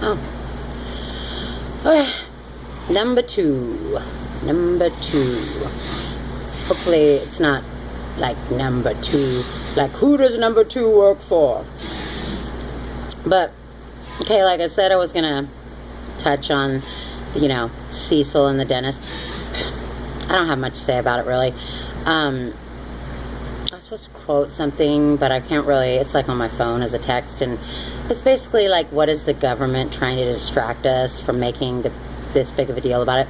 Oh. Okay. Number two. Hopefully it's not like number two. Like, who does number two work for? But, okay, like I said, I was going to touch on, Cecil and the dentist. I don't have much to say about it, really. I was supposed to quote something, but I can't really. It's like on my phone as a text, and it's basically like, what is the government trying to distract us from making this big of a deal about it?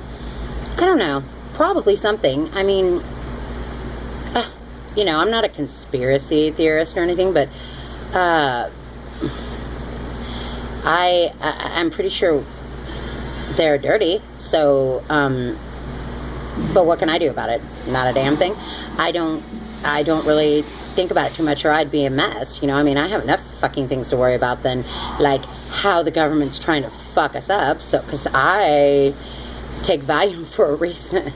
I don't know. Probably something. I mean, I'm not a conspiracy theorist or anything, but I'm pretty sure they're dirty. So, but what can I do about it? Not a damn thing. I don't really think about it too much, or I'd be a mess. I have enough fucking things to worry about than like how the government's trying to fuck us up. So, because I take Valium for a reason.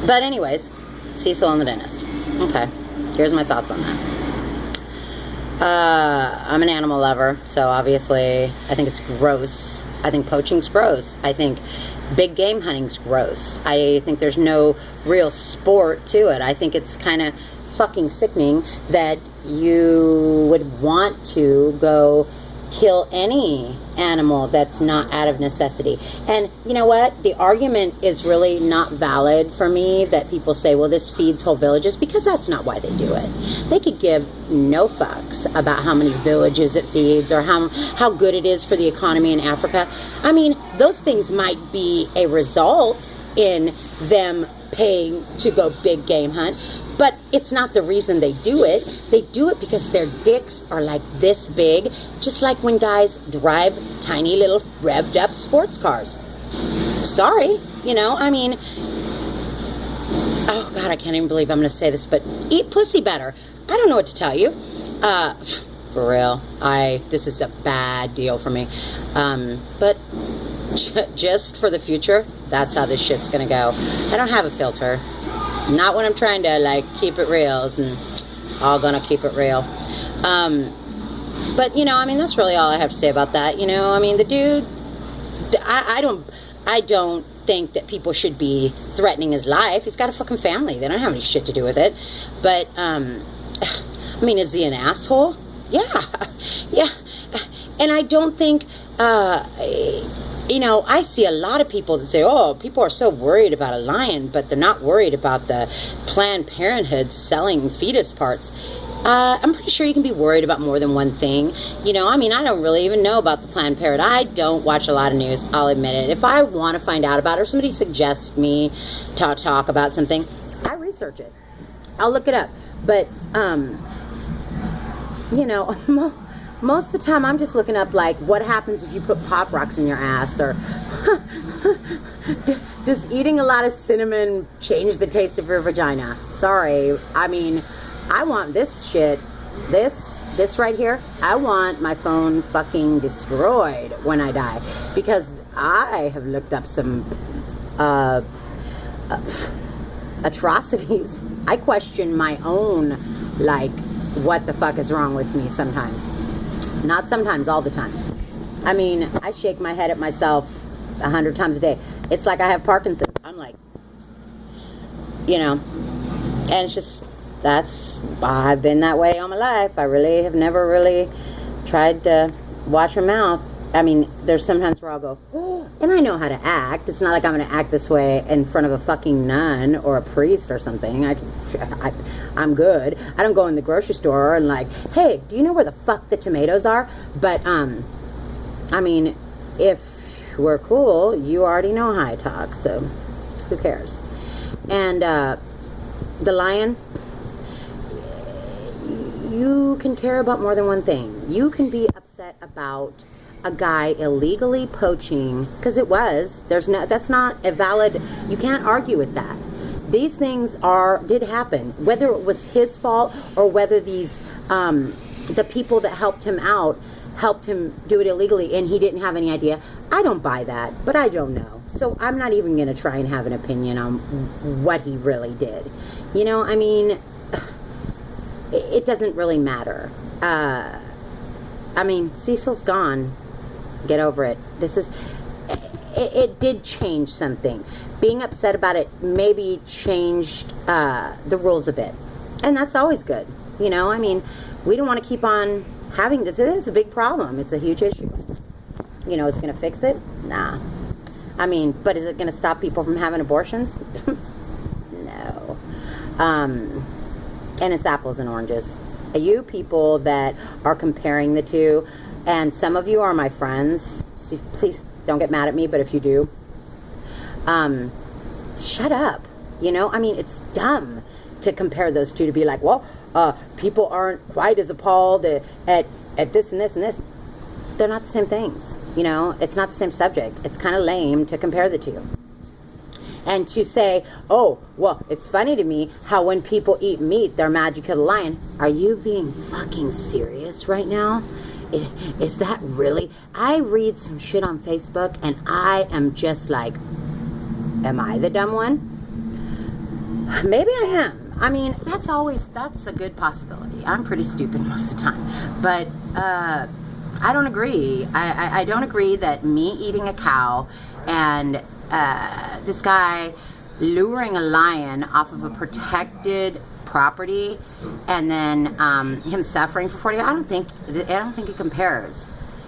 But anyways, Cecil and the dentist. Okay, here's my thoughts on that. I'm an animal lover, so obviously I think it's gross. I think poaching's gross. I think big game hunting's gross. I think there's no real sport to it. I think it's kind of fucking sickening that you would want to go kill any animal that's not out of necessity. And you know what? The argument is really not valid for me that people say, well, this feeds whole villages, because that's not why they do it. They could give no fucks about how many villages it feeds or how good it is for the economy in Africa. I mean, those things might be a result in them paying to go big game hunt, but it's not the reason they do it. They do it because their dicks are like this big, just like when guys drive tiny little revved up sports cars. Sorry, oh God, I can't even believe I'm going to say this, but eat pussy better. I don't know what to tell you. For real, this is a bad deal for me. But just for the future, that's how this shit's going to go. I don't have a filter. Not when I'm trying to, keep it real. Isn't all gonna keep it real. But, that's really all I have to say about that. The dude, I don't think that people should be threatening his life. He's got a fucking family. They don't have any shit to do with it. But, is he an asshole? Yeah. Yeah. And I don't think, I see a lot of people that say, oh, people are so worried about a lion, but they're not worried about the Planned Parenthood selling fetus parts. I'm pretty sure you can be worried about more than one thing. I don't really even know about the Planned Parenthood. I don't watch a lot of news, I'll admit it. If I want to find out about it, or somebody suggests me to talk about something, I research it. I'll look it up. But, most of the time I'm just looking up, what happens if you put poprocks in your ass, or does eating a lot of cinnamon change the taste of your vagina? Sorry. I want this shit, this right here, I want my phone fucking destroyed when I die, because I have looked up some atrocities. I question my own, what the fuck is wrong with me sometimes. Not sometimes, all the time. I shake my head at myself 100 times a day. It's like I have Parkinson's. I'm like, and it's just, I've been that way all my life. I really have never really tried to watch my mouth. There's sometimes where I'll go, oh, and I know how to act. It's not like I'm going to act this way in front of a fucking nun or a priest or something. I'm good. I don't go in the grocery store and hey, do you know where the fuck the tomatoes are? But, if we're cool, you already know how I talk, so who cares? And, the lion, you can care about more than one thing. You can be upset about a guy illegally poaching, because that's not a valid, you can't argue with that. These things did happen, whether it was his fault or whether these, the people that helped him do it illegally and he didn't have any idea. I don't buy that, but I don't know. So I'm not even going to try and have an opinion on what he really did. It doesn't really matter. I mean, Cecil's gone. Get over it. It did change something. Being upset about it maybe changed the rules a bit. And that's always good. You know, I mean, we don't want to keep on having this. It's a big problem. It's a huge issue. You know, it's going to fix it? Nah. I mean, but is it going to stop people from having abortions? No. And it's apples and oranges. You people that are comparing the two, and some of you are my friends, please don't get mad at me, but if you do, shut up. You know, I mean, it's dumb to compare those two, to be like, well, people aren't quite as appalled at this and this and this. They're not the same things. You know, it's not the same subject. It's kind of lame to compare the two. And to say, oh, well, it's funny to me how when people eat meat, they're mad you killed a lion. Are you being fucking serious right now? Is that really? I read some shit on Facebook and I am just like, am I the dumb one? Maybe I am. I mean, that's a good possibility. I'm pretty stupid most of the time. But I don't agree. I don't agree that me eating a cow and this guy luring a lion off of a protected property and then him suffering for 40 hours, I don't think it compares.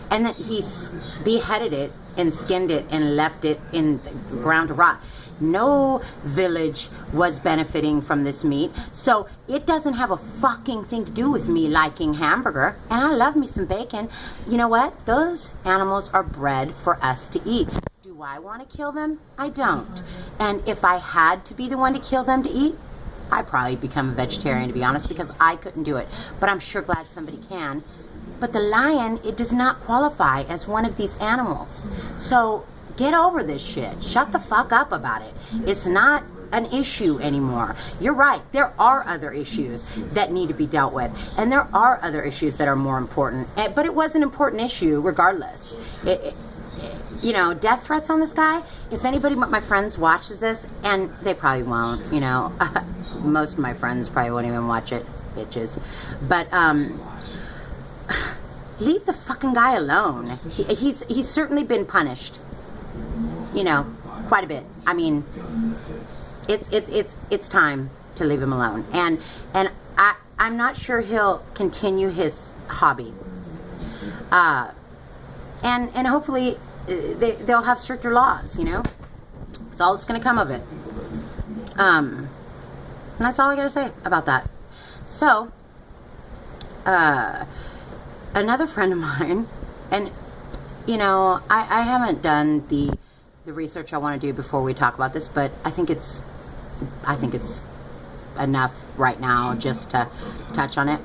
And that he's beheaded it and skinned it and left it in the ground to rot. No village was benefiting from this meat, so it doesn't have a fucking thing to do with me liking hamburger. And I love me some bacon. You know what? Those animals are bred for us to eat. Do I want to kill them? I don't. And if I had to be the one to kill them to eat, I'd probably become a vegetarian, to be honest, because I couldn't do it. But I'm sure glad somebody can. But the lion, it does not qualify as one of these animals. So get over this shit. Shut the fuck up about it. It's not an issue anymore. You're right. There are other issues that need to be dealt with. And there are other issues that are more important. But it was an important issue regardless. You know, death threats on this guy. If anybody but my friends watches this, and they probably won't, you know. Most of my friends probably won't even watch it, bitches. But, leave the fucking guy alone. He's certainly been punished. You know, quite a bit. I mean, it's time to leave him alone. And I'm not sure he'll continue his hobby. And hopefully they'll have stricter laws, you know? That's all that's going to come of it. And that's all I got to say about that. So, another friend of mine, and, you know, I haven't done the research I want to do before we talk about this, but I think it's enough right now just to touch on it.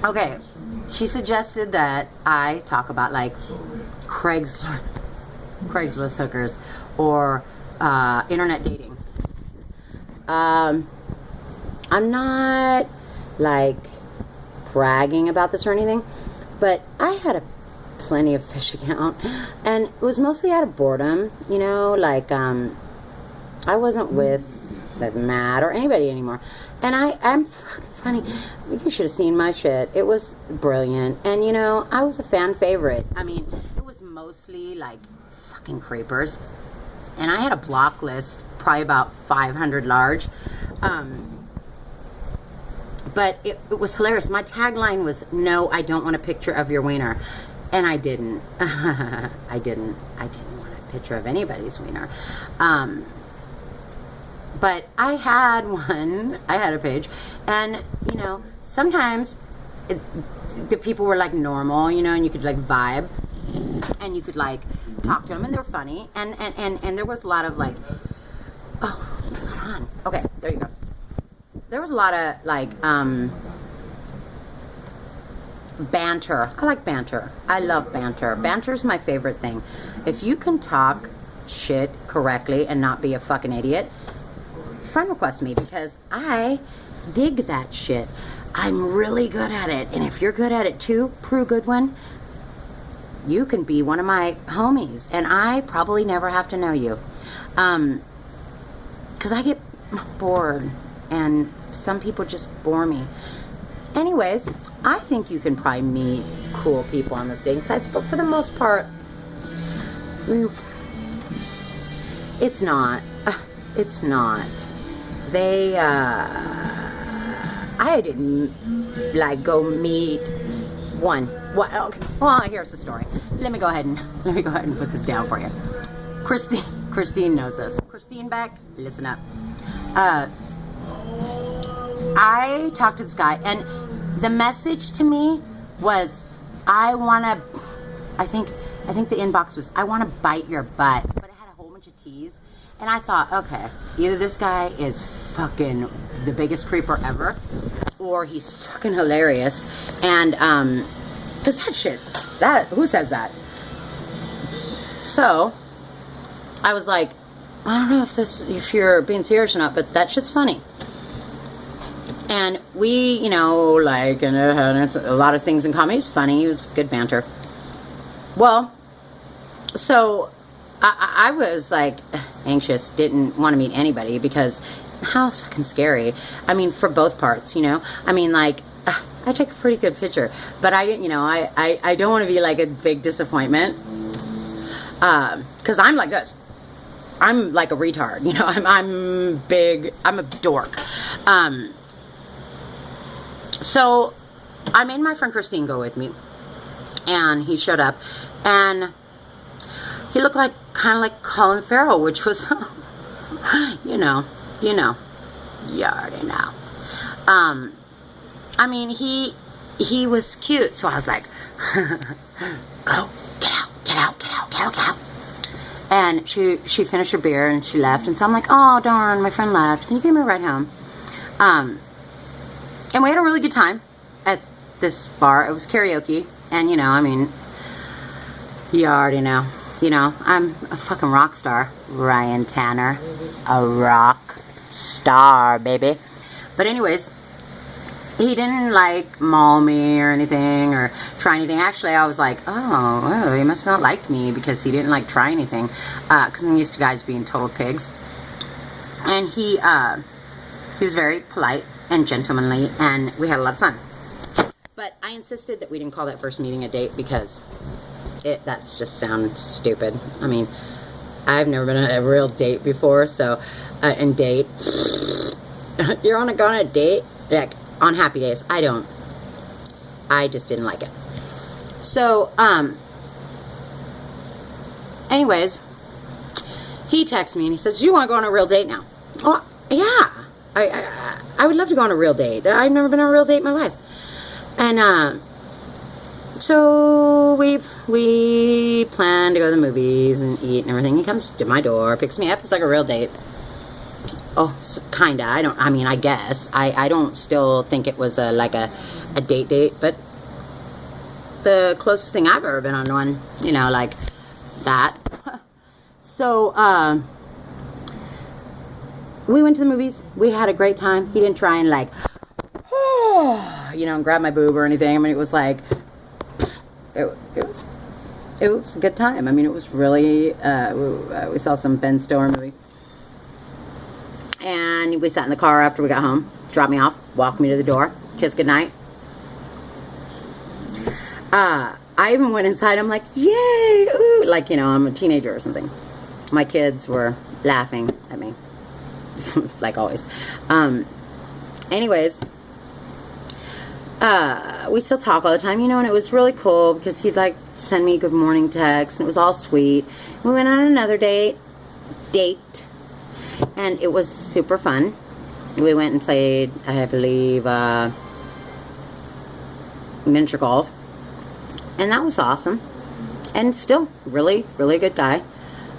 Okay, she suggested that I talk about like Craigslist hookers or internet dating. I'm not like bragging about this or anything, but I had a plenty of fish account, and it was mostly out of boredom, you know, like I wasn't with Matt or anybody anymore, and I'm fucking funny. You should have seen my shit. It was brilliant, and you know, I was a fan favorite. I mean, it was mostly like fucking creepers, and I had a block list, probably about 500 large, but it was hilarious. My tagline was, "No, I don't want a picture of your wiener." And I didn't. I didn't want a picture of anybody's wiener. But I had one. I had a page. And, you know, sometimes the people were like normal, you know, and you could like vibe. And you could like talk to them, and they were funny. And there was a lot of like, oh, what's going on? Okay, there you go. There was a lot of like, banter. I like banter. I love banter. Banter is my favorite thing. If you can talk shit correctly and not be a fucking idiot, friend request me, because I dig that shit. I'm really good at it. And if you're good at it too, Prue Goodwin, you can be one of my homies, and I probably never have to know you. Because I get bored, and some people just bore me. Anyways, I think you can probably meet cool people on those dating sites, but for the most part, it's not. It's not. They, I didn't, like, go meet one. What? Okay. Well, here's the story. Let me go ahead and put this down for you. Christine knows this. Christine Beck, listen up. I talked to this guy, and the message to me was, I think the inbox was, I want to bite your butt, but it had a whole bunch of T's, and I thought, okay, either this guy is fucking the biggest creeper ever, or he's fucking hilarious, and, cause who says that? So, I was like, I don't know if you're being serious or not, but that shit's funny. And we, you know, like, and a lot of things in comedy. He's funny. He was good banter. Well, so I was like anxious, didn't want to meet anybody because how fucking scary. I mean, for both parts, you know. I mean, like, I take a pretty good picture, but I didn't, you know, I don't want to be like a big disappointment. Because I'm like this. I'm like a retard, you know. I'm big. I'm a dork. So I made my friend Christine go with me, and he showed up, and he looked like kind of like Colin Farrell, which was, you already know. I mean, he was cute, so I was like, go, get out. And she finished her beer and she left, and so I'm like, oh darn, my friend left. Can you give me a ride home? And we had a really good time at this bar. It was karaoke, and you know, I mean, you already know. You know, I'm a fucking rock star, Ryan Tanner, a rock star, baby. But anyways, he didn't like maul me or anything or try anything. Actually, I was like, oh, he must not like me because he didn't like try anything. Because I'm used to guys being total pigs. And he was very polite and gentlemanly, and we had a lot of fun. But I insisted that we didn't call that first meeting a date because that's just sounds stupid. I mean, I've never been on a real date before, so and date. You're on a date, like on happy days. I just didn't like it. So, anyways, he texts me and he says, "Do you want to go on a real date now?" Oh, yeah. I would love to go on a real date. I've never been on a real date in my life. And so we plan to go to the movies and eat and everything. He comes to my door, picks me up. It's like a real date. Oh, so, kinda. I guess. I don't still think it was like a date, but the closest thing I've ever been on one, you know, like that. So, we went to the movies. We had a great time. He didn't try and like, you know, grab my boob or anything. I mean, it was like, it was a good time. I mean, it was really, we saw some Ben Stiller movie. And we sat in the car after we got home, dropped me off, walked me to the door, kissed goodnight. I even went inside. I'm like, yay, ooh, like, you know, I'm a teenager or something. My kids were laughing at me. Like always. Anyways, we still talk all the time, you know, and it was really cool because he'd like send me good morning texts, and it was all sweet. We went on another date, and it was super fun. We went and played, I believe, miniature golf, and that was awesome. And still, really, really good guy.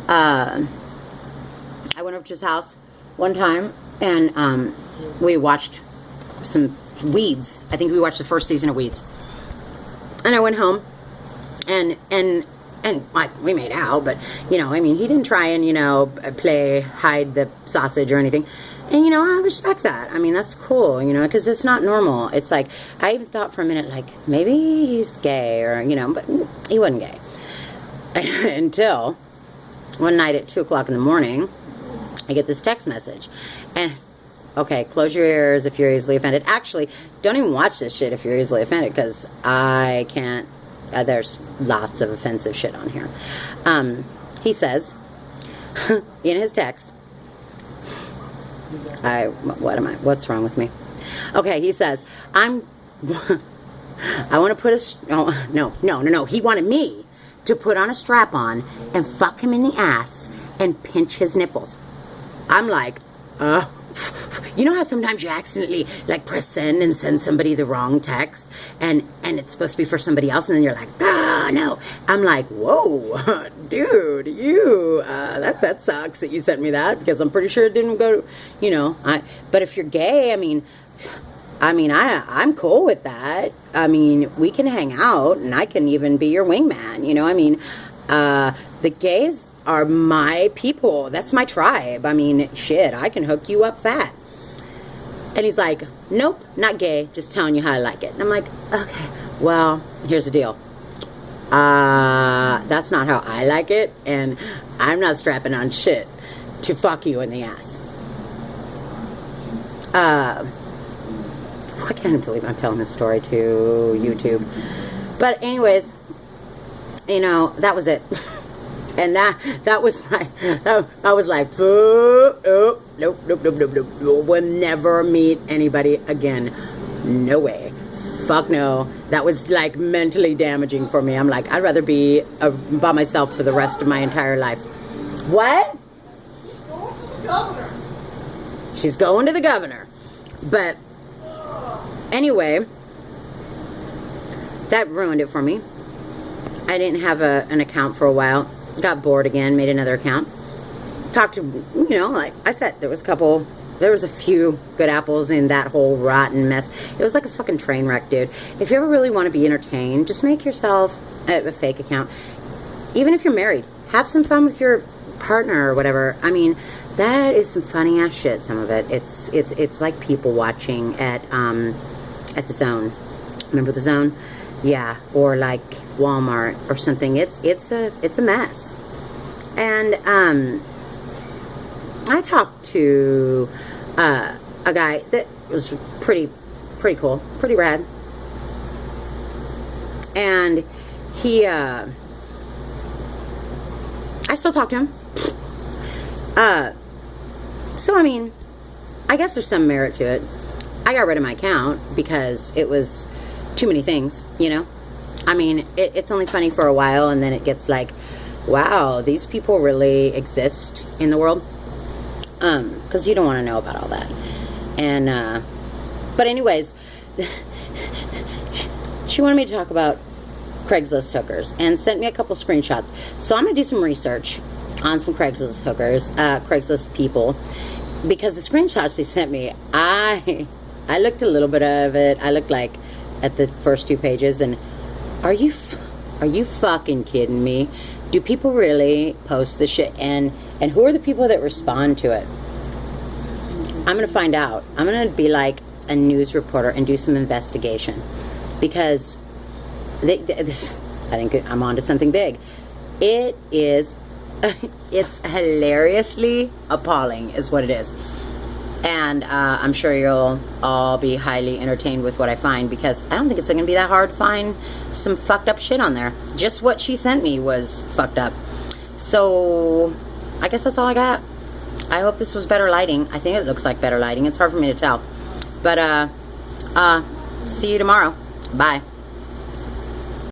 I went over to his house one time, and we watched some Weeds. I think we watched the first season of Weeds. And I went home, and like, we made out, but, you know, I mean, he didn't try and, you know, hide the sausage or anything. And, you know, I respect that. I mean, that's cool, you know, because it's not normal. It's like, I even thought for a minute, like, maybe he's gay or, you know, but he wasn't gay. Until one night at 2 o'clock in the morning, I get this text message. And, okay, close your ears if you're easily offended. Actually, don't even watch this shit if you're easily offended, because I can't There's lots of offensive shit on here. He says in his text, what's wrong with me? Okay, he says, I want to put no. He wanted me to put on a strap-on and fuck him in the ass and pinch his nipples. I'm like, you know how sometimes you accidentally like press send and send somebody the wrong text and it's supposed to be for somebody else and then you're like, no. I'm like, whoa, dude, you that sucks that you sent me that, because I'm pretty sure it didn't go, but if you're gay, I'm cool with that. We can hang out and I can even be your wingman, the gays are my people. That's my tribe. Shit, I can hook you up fat. And he's like, nope, not gay, just telling you how I like it. And I'm like, okay, well, here's the deal. That's not how I like it, and I'm not strapping on shit to fuck you in the ass. I can't believe I'm telling this story to YouTube. But anyways, that was it. And that was my, I was like, nope. We'll never meet anybody again. No way. Fuck no. That was like mentally damaging for me. I'm like, I'd rather be by myself for the rest of my entire life. What? She's going to the governor. But anyway, that ruined it for me. I didn't have an account for a while. Got bored again, made another account. Talked to, like I said, there was a few good apples in that whole rotten mess. It was like a fucking train wreck, dude. If you ever really want to be entertained, just make yourself a fake account. Even if you're married, have some fun with your partner or whatever. That is some funny ass shit, some of it. It's like people watching at the Zone. Remember the Zone? Yeah, or like Walmart or something. It's a mess. And I talked to a guy that was pretty cool, pretty rad. And he I still talk to him. So I guess there's some merit to it. I got rid of my account because it was too many things, it's only funny for a while, and then it gets like, wow, these people really exist in the world, because you don't want to know about all that. And but anyways, she wanted me to talk about Craigslist hookers and sent me a couple screenshots, so I'm gonna do some research on some Craigslist hookers, Craigslist people, because the screenshots they sent me, I looked a little bit of it. I looked like at the first 2 pages, and are you fucking kidding me? Do people really post this shit? And who are the people that respond to it? I'm gonna find out. I'm gonna be like a news reporter and do some investigation, because I think I'm onto something big. It is, it's hilariously appalling, is what it is. And I'm sure you'll all be highly entertained with what I find, because I don't think it's going to be that hard to find some fucked up shit on there. Just what she sent me was fucked up. So I guess that's all I got. I hope this was better lighting. I think it looks like better lighting. It's hard for me to tell. But see you tomorrow. Bye.